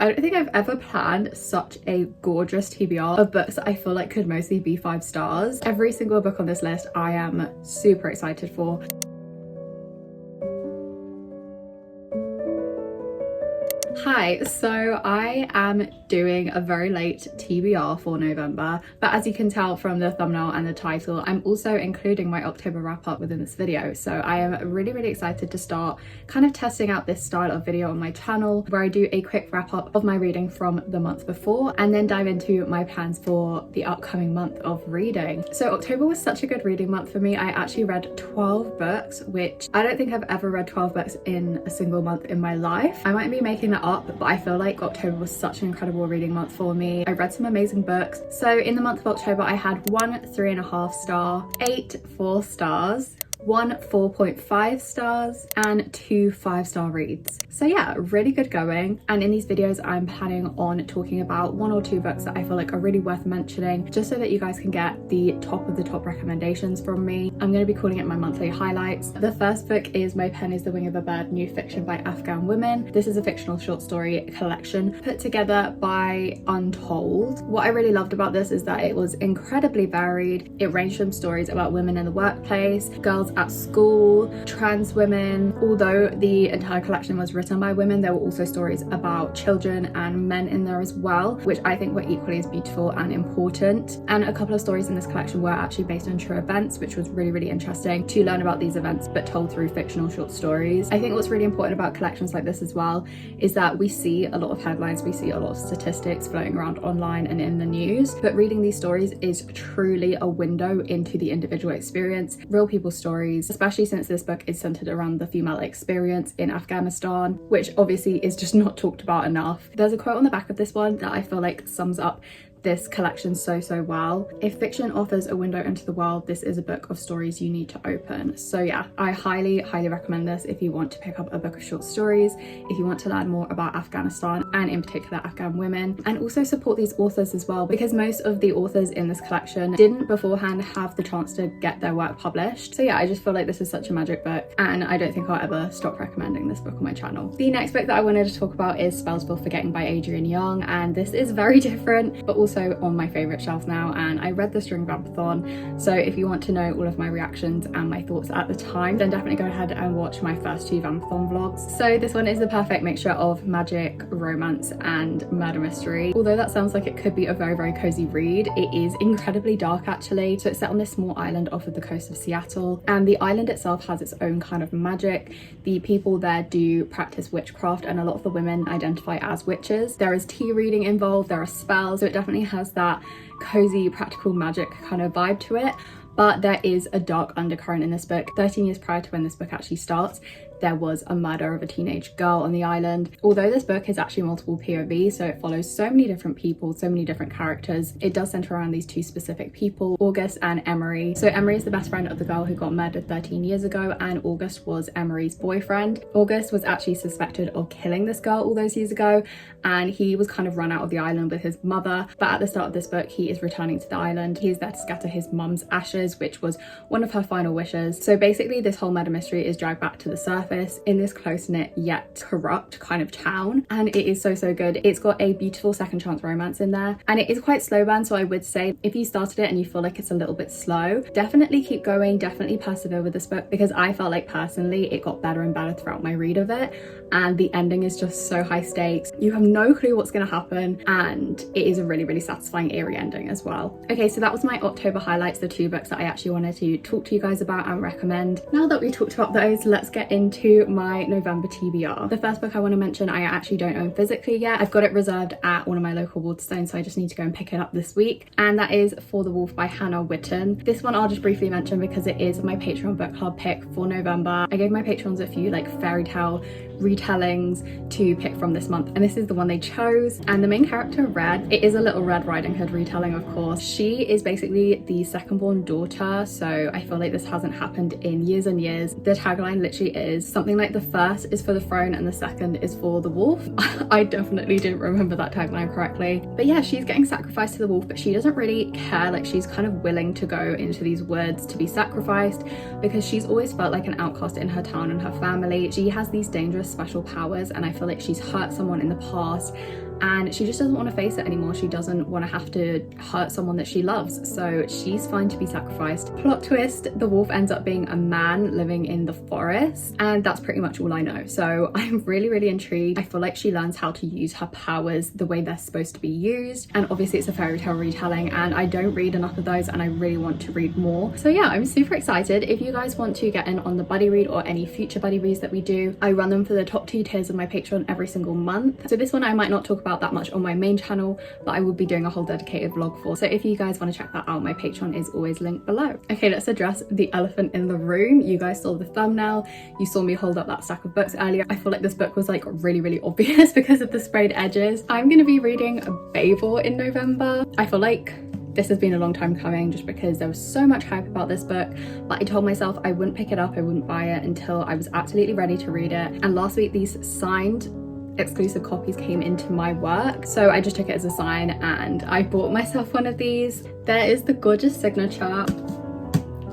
I don't think I've ever planned such a gorgeous TBR of books that I feel like could mostly be 5 stars. Every single book on this list I am super excited for. Hi, so I am doing a very late TBR for November, but as you can tell from the thumbnail and the title, I'm also including my October wrap up within this video. So I am really excited to start kind of testing out this style of video on my channel, where I do a quick wrap up of my reading from the month before and then dive into my plans for the upcoming month of reading. So October was such a good reading month for me. I actually read 12 books, which I don't think I've ever read 12 books in a single month in my life. I might be making that up, but I feel like October was such an incredible reading month for me. I read some amazing books. So in the month of October, I had 1 3.5 star, 8 4 stars, 1 4.5 stars and 2 5-star reads. So yeah, really good going. And in these videos I'm planning on talking about 1 or 2 books that I feel like are really worth mentioning, just so that you guys can get the top of the top recommendations from me. I'm going to be calling it my monthly highlights. The first book is My Pen is the Wing of a Bird, new fiction by Afghan women. This is a fictional short story collection put together by Untold. What I really loved about this is that it was incredibly varied. It ranged from stories about women in the workplace, girls at school, trans women. Although the entire collection was written by women, there were also stories about children and men in there as well, which I think were equally as beautiful and important. And a couple of stories in this collection were actually based on true events, which was really interesting to learn about these events but told through fictional short stories. I think what's really important about collections like this as well is that we see a lot of headlines, we see a lot of statistics floating around online and in the news, but reading these stories is truly a window into the individual experience, real people's stories, especially since this book is centered around the female experience in Afghanistan, which obviously is just not talked about enough. There's a quote on the back of this one that I feel like sums up this collection so well. If fiction offers a window into the world, this is a book of stories you need to open. So yeah, I highly recommend this if you want to pick up a book of short stories, if you want to learn more about Afghanistan and in particular Afghan women, and also support these authors as well, because most of the authors in this collection didn't beforehand have the chance to get their work published. So yeah, I just feel like this is such a magic book and I don't think I'll ever stop recommending this book on my channel. The next book that I wanted to talk about is Spells for Forgetting by Adrienne Young, and this is very different but also on my favorite shelf now, and I read this during Vampathon, so if you want to know all of my reactions and my thoughts at the time, then definitely go ahead and watch my first 2 Vampathon vlogs. So this one is the perfect mixture of magic, romance and murder mystery. Although that sounds like it could be a very cozy read, it is incredibly dark actually. So it's set on this small island off of the coast of Seattle, and the island itself has its own kind of magic. The people there do practice witchcraft and a lot of the women identify as witches. There is tea reading involved, there are spells, so it definitely has that cozy practical magic kind of vibe to it. But there is a dark undercurrent in this book. 13 years prior to when this book actually starts, there was a murder of a teenage girl on the island. Although this book is actually multiple POV, so it follows so many different people, so many different characters, it does center around these 2 specific people, August and Emery. So Emery is the best friend of the girl who got murdered 13 years ago, and August was Emery's boyfriend. August was actually suspected of killing this girl all those years ago, and he was kind of run out of the island with his mother. But at the start of this book, he is returning to the island. He is there to scatter his mum's ashes, which was one of her final wishes. So basically this whole murder mystery is dragged back to the surface in this close-knit yet corrupt kind of town, and it is so good. It's got a beautiful second chance romance in there, and it is quite slow burn, so I would say if you started it and you feel like it's a little bit slow, definitely keep going, definitely persevere with this book, because I felt like personally it got better and better throughout my read of it, and the ending is just so high stakes. You have no clue what's going to happen, and it is a really satisfying eerie ending as well. Okay, so that was my October highlights, the 2 books that I actually wanted to talk to you guys about and recommend. Now that we talked about those, let's get into my November TBR. The first book I want to mention I actually don't own physically yet. I've got it reserved at one of my local Waterstones, so I just need to go and pick it up this week, and that is For the Wolf by Hannah Witten. This one I'll just briefly mention because it is my Patreon book club pick for November. I gave my patrons a few like fairy tale retellings to pick from this month, and this is the one they chose. And the main character, Red, it is a little Red Riding Hood retelling, of course. She is basically the second born daughter, so I feel like this hasn't happened in years and years. The tagline literally is something like the first is for the throne and the second is for the wolf. I definitely didn't remember that tagline correctly, but yeah, she's getting sacrificed to the wolf, but she doesn't really care. Like, she's kind of willing to go into these woods to be sacrificed because she's always felt like an outcast in her town and her family. She has these dangerous special powers, and I feel like she's hurt someone in the past and she just doesn't want to face it anymore. She doesn't want to have to hurt someone that she loves, so she's fine to be sacrificed. Plot twist, the wolf ends up being a man living in the forest, and that's pretty much all I know. So I'm really intrigued. I feel like she learns how to use her powers the way they're supposed to be used, and obviously it's a fairy tale retelling, and I don't read enough of those and I really want to read more. So yeah, I'm super excited. If you guys want to get in on the buddy read or any future buddy reads that we do, I run them for the top 2 tiers of my Patreon every single month. So this one I might not talk about that much on my main channel, but I will be doing a whole dedicated vlog for. So if you guys want to check that out, my Patreon is always linked below. Okay, let's address the elephant in the room. You guys saw the thumbnail, you saw me hold up that stack of books earlier. I feel like this book was like really obvious because of the sprayed edges. I'm gonna be reading Babel in November. I feel like this has been a long time coming just because there was so much hype about this book, but I told myself I wouldn't pick it up, I wouldn't buy it until I was absolutely ready to read it. And last week these signed exclusive copies came into my work, so I just took it as a sign and I bought myself one of these. There is the gorgeous signature.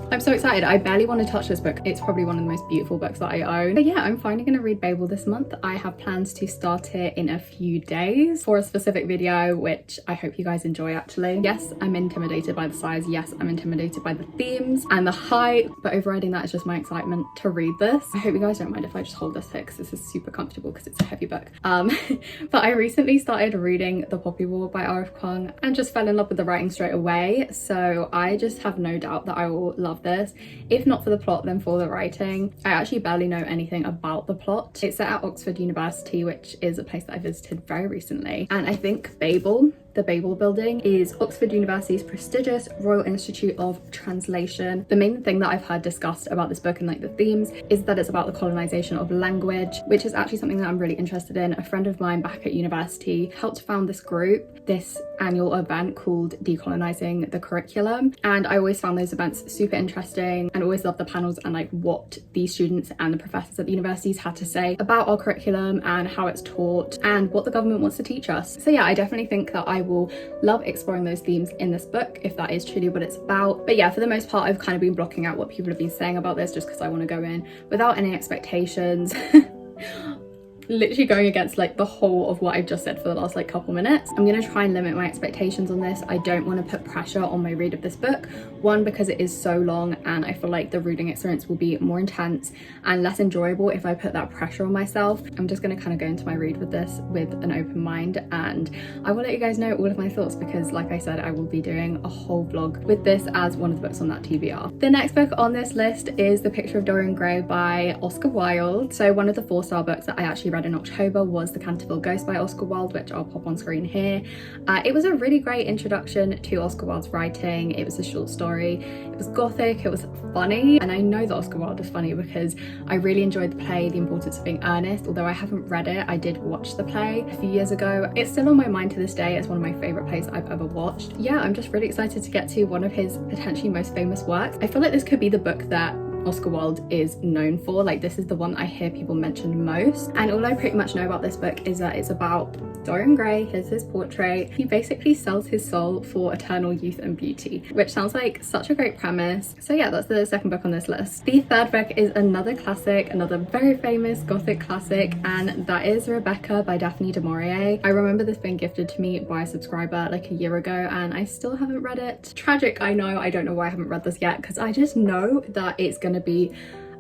I'm so excited. I barely want to touch this book. It's probably one of the most beautiful books that I own. But yeah, I'm finally going to read Babel this month. I have plans to start it in a few days for a specific video, which I hope you guys enjoy actually. Yes, I'm intimidated by the size. Yes, I'm intimidated by the themes and the height, but overriding that is just my excitement to read this. I hope you guys don't mind if I just hold this here because this is super comfortable because it's a heavy book. But I recently started reading The Poppy War by R.F. Kuang and just fell in love with the writing straight away. So I just have no doubt that I will love this, if not for the plot then for the writing. I actually barely know anything about the plot. It's set at Oxford University, which is a place that I visited very recently, and I think Babel, the Babel building, is Oxford University's prestigious Royal Institute of Translation. The main thing that I've heard discussed about this book and like the themes is that it's about the colonization of language, which is actually something that I'm really interested in. A friend of mine back at university helped found this group, this annual event called Decolonizing the Curriculum, and I always found those events super interesting and always loved the panels and like what these students and the professors at the universities had to say about our curriculum and how it's taught and what the government wants to teach us. So yeah, I definitely think that I will love exploring those themes in this book if that is truly what it's about. But yeah, for the most part I've kind of been blocking out what people have been saying about this just because I want to go in without any expectations. Literally going against like the whole of what I've just said for the last like couple minutes. I'm gonna try and limit my expectations on this. I don't want to put pressure on my read of this book. One, because it is so long and I feel like the reading experience will be more intense and less enjoyable if I put that pressure on myself. I'm just gonna kind of go into my read with this with an open mind, and I will let you guys know all of my thoughts because like I said, I will be doing a whole vlog with this as one of the books on that TBR. The next book on this list is The Picture of Dorian Gray by Oscar Wilde. So one of the 4-star books that I actually read in October was The Canterville Ghost by Oscar Wilde, which I'll pop on screen here. It was a really great introduction to Oscar Wilde's writing. It was a short story, it was gothic, it was funny, and I know that Oscar Wilde is funny because I really enjoyed the play The Importance of Being Earnest. Although I haven't read it, I did watch the play a few years ago. It's still on my mind to this day. It's one of my favorite plays I've ever watched. Yeah, I'm just really excited to get to one of his potentially most famous works. I feel like this could be the book that Oscar Wilde is known for. Like, this is the one I hear people mention most, and all I pretty much know about this book is that it's about Dorian Gray. Here's his portrait. He basically sells his soul for eternal youth and beauty, which sounds like such a great premise. So yeah, that's the second book on this list. The third book is another classic, another very famous gothic classic, and that is Rebecca by Daphne du Maurier. I remember this being gifted to me by a subscriber like a year ago and I still haven't read it. Tragic, I know. I don't know why I haven't read this yet because I just know that it's gonna be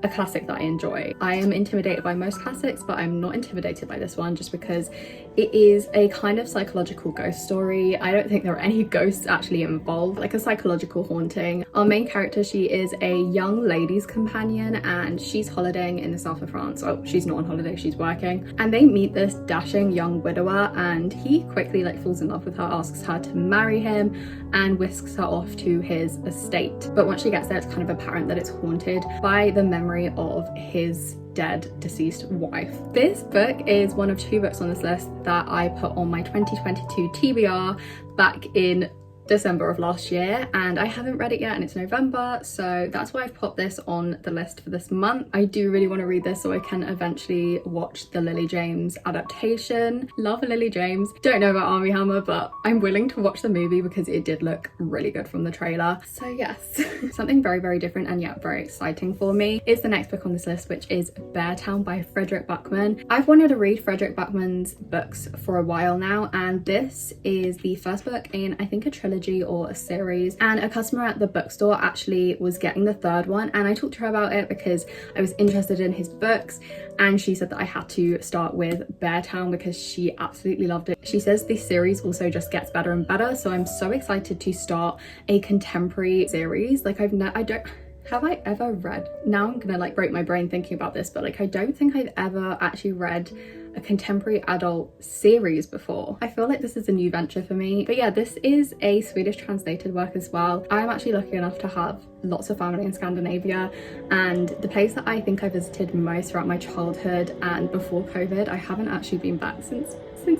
a classic that I enjoy. I am intimidated by most classics, but I'm not intimidated by this one just because it is a kind of psychological ghost story. I don't think there are any ghosts actually involved, like a psychological haunting. Our main character, she is a young lady's companion and she's holidaying in the south of France. Oh, she's not on holiday, she's working. And they meet this dashing young widower and he quickly like falls in love with her, asks her to marry him and whisks her off to his estate. But once she gets there, it's kind of apparent that it's haunted by the memory of his dead deceased wife. This book is one of 2 books on this list that I put on my 2022 TBR back in December of last year, and I haven't read it yet, and it's November, so that's why I've popped this on the list for this month. I do really want to read this so I can eventually watch the Lily James adaptation. Love Lily James. Don't know about Armie Hammer, but I'm willing to watch the movie because it did look really good from the trailer. So yes, something very, very different and yet very exciting for me is the next book on this list, which is Beartown by Fredrik Backman. I've wanted to read Fredrik Backman's books for a while now, and this is the first book in, I think, a trilogy or a series, and a customer at the bookstore actually was getting the third one, and I talked to her about it because I was interested in his books, and she said that I had to start with Beartown because she absolutely loved it. She says this series also just gets better and better, so I'm so excited to start a contemporary series. Like have I ever read, now I'm gonna like break my brain thinking about this, but like I don't think I've ever actually read a contemporary adult series before. I feel like this is a new venture for me. But yeah, this is a Swedish translated work as well. I'm actually lucky enough to have lots of family in Scandinavia, and the place that I think I visited most throughout my childhood and before COVID, I haven't actually been back since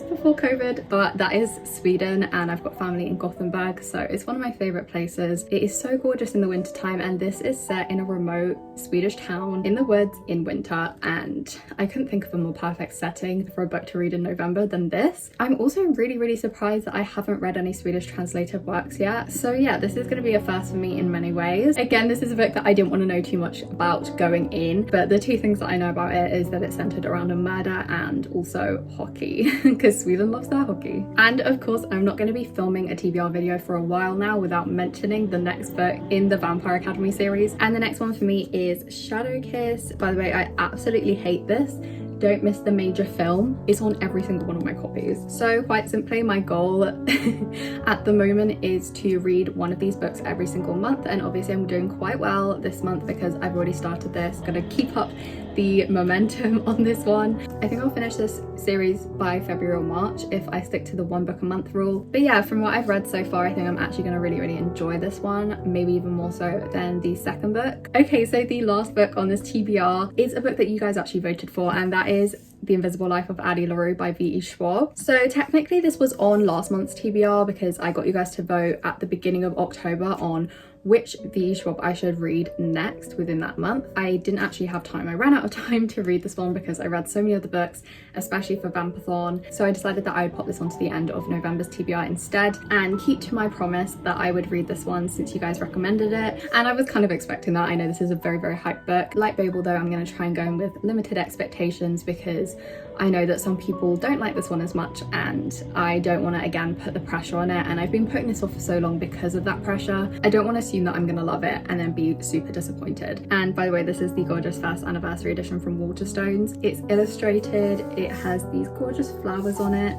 before COVID, but that is Sweden, and I've got family in Gothenburg, so it's one of my favorite places. It is so gorgeous in the winter time, and this is set in a remote Swedish town in the woods in winter, and I couldn't think of a more perfect setting for a book to read in November than this. I'm also really surprised that I haven't read any Swedish translated works yet, so yeah, this is going to be a first for me in many ways. Again, this is a book that I didn't want to know too much about going in, but the two things that I know about it is that it's centered around a murder and also hockey. Because Sweden loves their hockey. And of course, I'm not going to be filming a TBR video for a while now without mentioning the next book in the Vampire Academy series. And the next one for me is Shadowkiss. By the way, I absolutely hate this. Don't miss the major film. It's on every single one of my copies. So quite simply, my goal at the moment is to read one of these books every single month, and obviously I'm doing quite well this month because I've already started this. I'm gonna keep up the momentum on this one. I think I'll finish this series by February or March if I stick to the one book a month rule. But yeah, from what I've read so far, I think I'm actually gonna really enjoy this one, maybe even more so than the second book. Okay, so the last book on this TBR is a book that you guys actually voted for, and that is The Invisible Life of Addie LaRue by V.E. Schwab. So technically this was on last month's TBR because I got you guys to vote at the beginning of October on which V.E. Schwab I should read next within that month. I didn't actually have time. I ran out of time to read this one because I read so many other books, especially for Vampathon. So I decided that I would pop this on to the end of November's TBR instead and keep to my promise that I would read this one since you guys recommended it. And I was kind of expecting that. I know this is a very hyped book. Like Babel though, I'm going to try and go in with limited expectations because I know that some people don't like this one as much, and I don't want to again put the pressure on it, and I've been putting this off for so long because of that pressure. I don't want to assume that I'm gonna love it and then be super disappointed. And by the way, this is the gorgeous first anniversary edition from Waterstones. It's illustrated, it has these gorgeous flowers on it,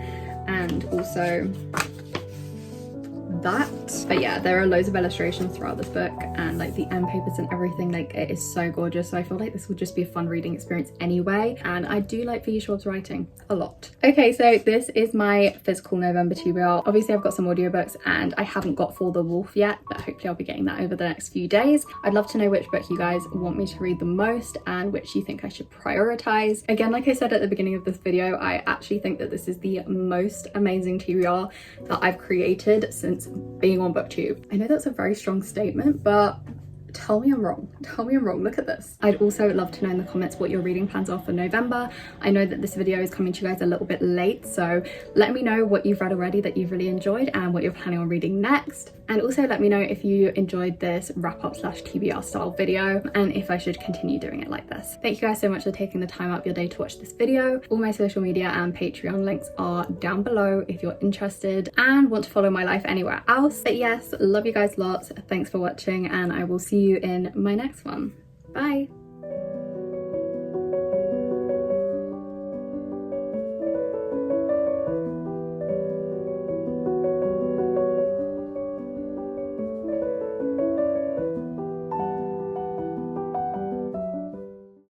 and also that. But yeah, there are loads of illustrations throughout this book, and like the end papers and everything, like it is so gorgeous. So I feel like this would just be a fun reading experience anyway, and I do like V.E. Schwab's writing a lot. Okay, so this is my physical November TBR. Obviously I've got some audiobooks and I haven't got For the Wolf yet, but hopefully I'll be getting that over the next few days. I'd love to know which book you guys want me to read the most and which you think I should prioritize. Again, like I said at the beginning of this video, I actually think that this is the most amazing TBR that I've created since being on BookTube. I know that's a very strong statement, but tell me I'm wrong. Tell me I'm wrong. Look at this. I'd also love to know in the comments what your reading plans are for November. I know that this video is coming to you guys a little bit late, so let me know what you've read already that you've really enjoyed and what you're planning on reading next. And also let me know if you enjoyed this wrap-up / TBR style video and if I should continue doing it like this. Thank you guys so much for taking the time out of your day to watch this video. All my social media and Patreon links are down below if you're interested and want to follow my life anywhere else. But yes, love you guys lots. Thanks for watching, and I will see you in my next one. Bye.